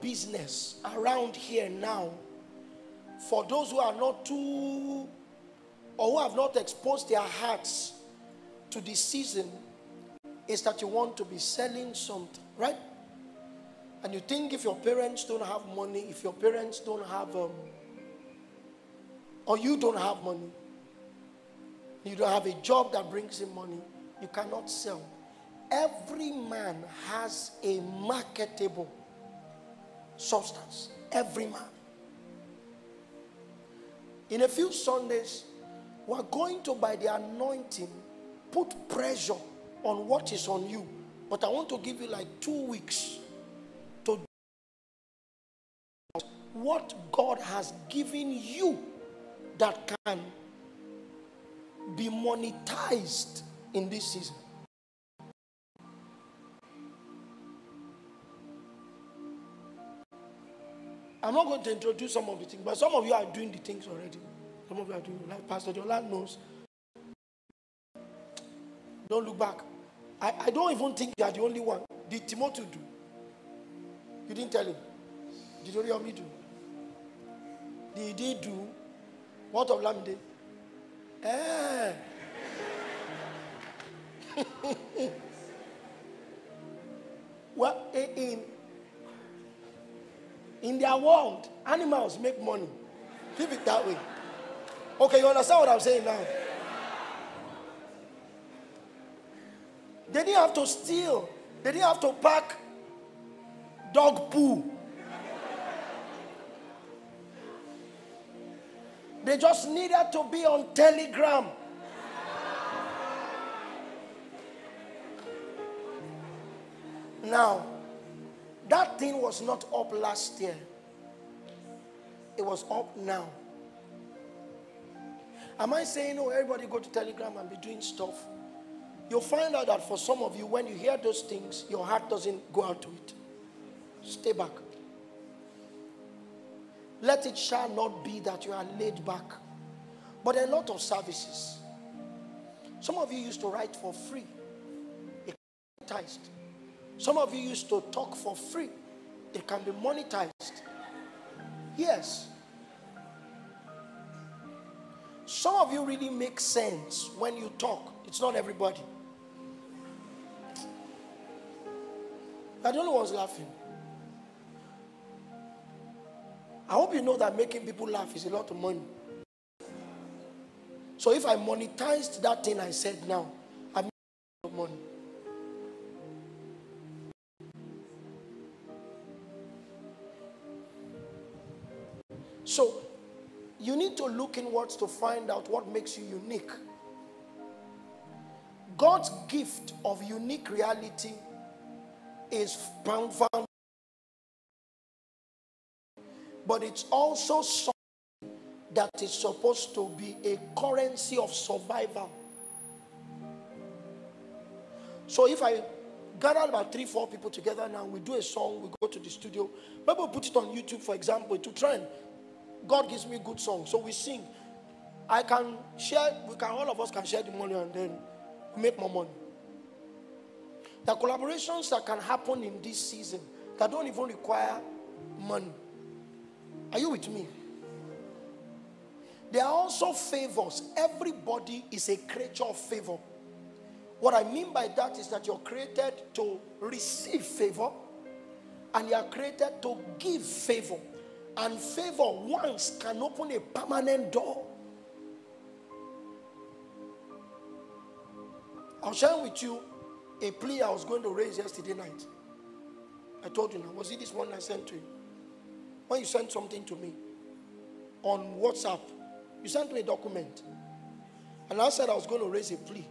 business around here now, for those who are not too, or who have not exposed their hearts to the season, is that you want to be selling something, right? And you think if your parents don't have money, if your parents don't have, or you don't have money, you don't have a job that brings in money, you cannot sell. Every man has a marketable substance. Every man. In a few Sundays, we're going to, by the anointing, put pressure on what is on you. But I want to give you like 2 weeks to do what God has given you that can be monetized in this season. I'm not going to introduce some of the things, but some of you are doing the things already. Some of you are doing, like Pastor Jola knows. Don't look back. I don't even think you are the only one. Did Timothy do? You didn't tell him. Did Oriyomi do? Did he do? What of Lamide? Well, in their world, animals make money. Keep it that way. Okay, you understand what I'm saying now? They didn't have to steal. They didn't have to pack dog poo. They just needed to be on Telegram. Now, that thing was not up last year. It was up now. Am I saying, oh, everybody go to Telegram and be doing stuff? You'll find out that for some of you, when you hear those things, your heart doesn't go out to it. Stay back. Let it shall not be that you are laid back. But a lot of services. Some of you used to write for free. It can be monetized. Some of you used to talk for free. It can be monetized. Yes. Some of you really make sense when you talk. It's not everybody. I don't know what's laughing. I hope you know that making people laugh is a lot of money. So if I monetized that thing I said now, I'm making a lot of money. So you need to look inwards to find out what makes you unique. God's gift of unique reality is found, but it's also something that is supposed to be a currency of survival. So if I gather about 3-4 people together now, we do a song, we go to the studio, maybe we put it on YouTube, for example, to trend. God gives me a good song, so we sing. I can share, all of us can share the money and then make more money. The collaborations that can happen in this season that don't even require money. Are you with me? There are also favors. Everybody is a creature of favor. What I mean by that is that you're created to receive favor and you are created to give favor. And favor once can open a permanent door. I'll share with you a plea I was going to raise yesterday night. I told you now. Was it this one I sent to you? When you sent something to me on WhatsApp, you sent me a document. And I said I was going to raise a plea.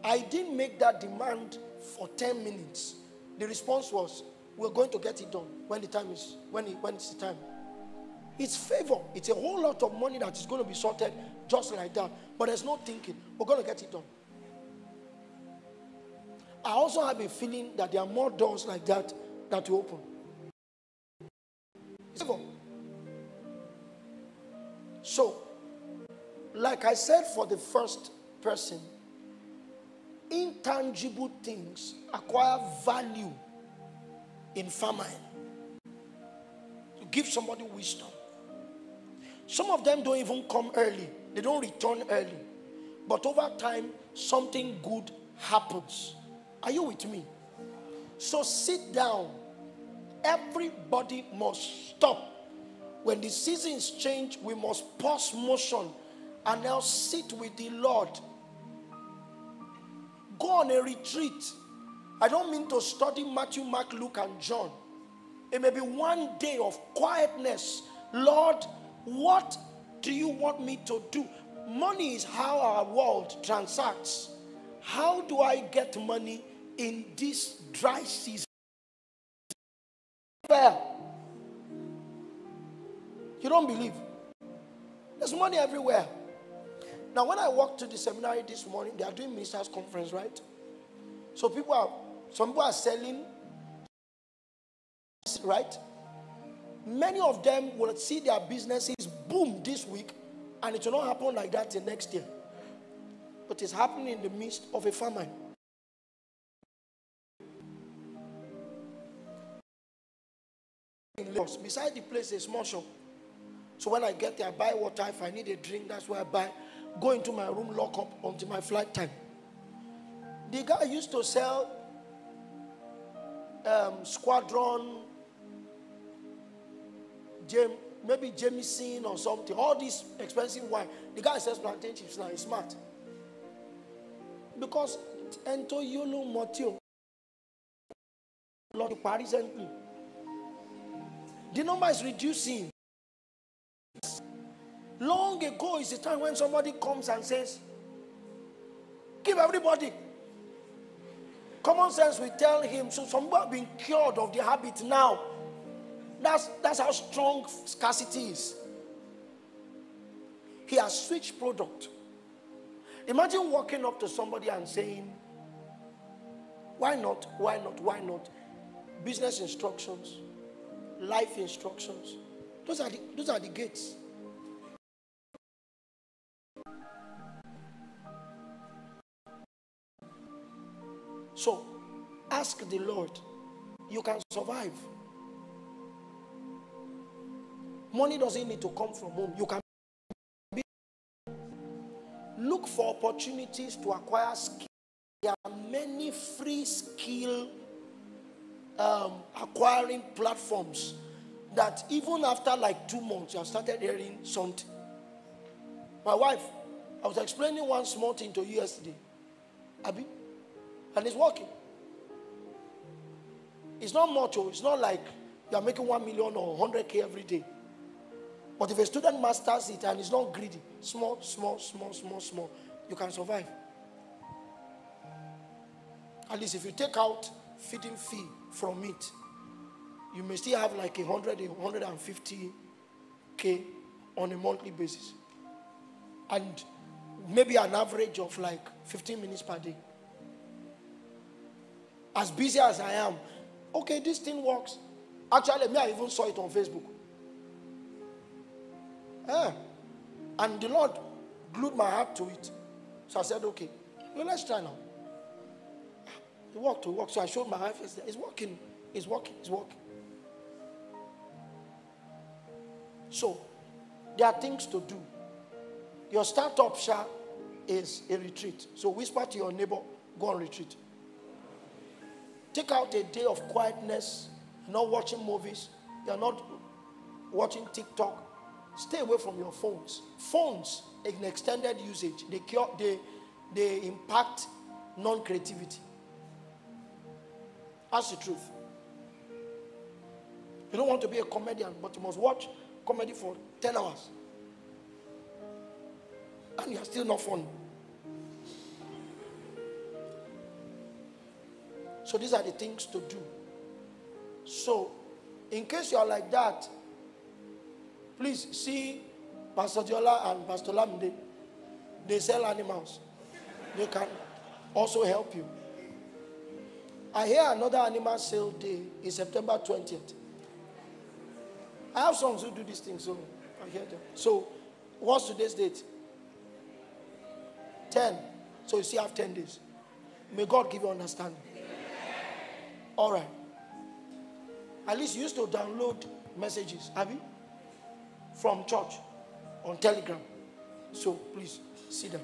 I didn't make that demand for 10 minutes. The response was, we're going to get it done when the time is, when it's the time. It's favor. It's a whole lot of money that is going to be sorted just like that. But there's no thinking. We're going to get it done. I also have a feeling that there are more doors like that will open. It's favor. So, like I said for the first person, intangible things acquire value in famine. give somebody wisdom. Some of them don't even come early. They don't return early. But over time, something good happens. Are you with me? So sit down. Everybody must stop. When the seasons change, we must pause motion and now sit with the Lord. Go on a retreat. I don't mean to study Matthew, Mark, Luke, and John. It may be one day of quietness. Lord, what do you want me to do? Money is how our world transacts. How do I get money in this dry season? You don't believe? There's money everywhere. Now, when I walked to the seminary this morning, they are doing ministers' conference, right? So some people are selling, right? Many of them will see their businesses boom this week, and it will not happen like that till next year. But it's happening in the midst of a famine. Beside the place, a small shop. So when I get there, I buy water. If I need a drink, that's where I buy. Go into my room, lock up until my flight time. The guy used to sell Squadron, maybe Jameson or something. All this expensive wine. The guy sells plantain chips now. He's smart. Because ento yolo motio. Lord Paris recently. The number is reducing. Long ago is the time when somebody comes and says, give everybody. Common sense will tell him. So some people have been cured of the habit now. That's how strong scarcity is. He has switched product. Imagine walking up to somebody and saying, why not, why not, why not? Business instructions, life instructions. Those are the gates. So, ask the Lord. You can survive. Money doesn't need to come from home. You can look for opportunities to acquire skill. There are many free skill acquiring platforms that even after like 2 months, you have started hearing something. My wife, I was explaining one small thing to you yesterday. Abi, and it's working. It's not much. It's not like you are making 1 million or 100K every day. But if a student masters it and is not greedy, small, you can survive. At least if you take out feeding fee from it, you may still have like 150K on a monthly basis. And maybe an average of like 15 minutes per day. As busy as I am, okay, this thing works. Actually, I even saw it on Facebook. And the Lord glued my heart to it. So I said, okay, well, let's try now. It worked. So I showed my wife, it's working. So, there are things to do. Your startup is a retreat. So whisper to your neighbor, go on retreat. Take out a day of quietness. You're not watching movies. You're not watching TikTok. Stay away from your phones. Phones, in extended usage, they impact non-creativity. That's the truth. You don't want to be a comedian, but you must watch comedy for 10 hours. And you're still not funny. So these are the things to do. So, in case you are like that, please see Pastor Diola and Pastor Lamde. They sell animals. They can also help you. I hear another animal sale day is September 20th. I have sons who do these things, so I hear them. So, what's today's date? 10. So you still have 10 days. May God give you understanding. All right. At least you used to download messages, have you? From church on Telegram. So please see them.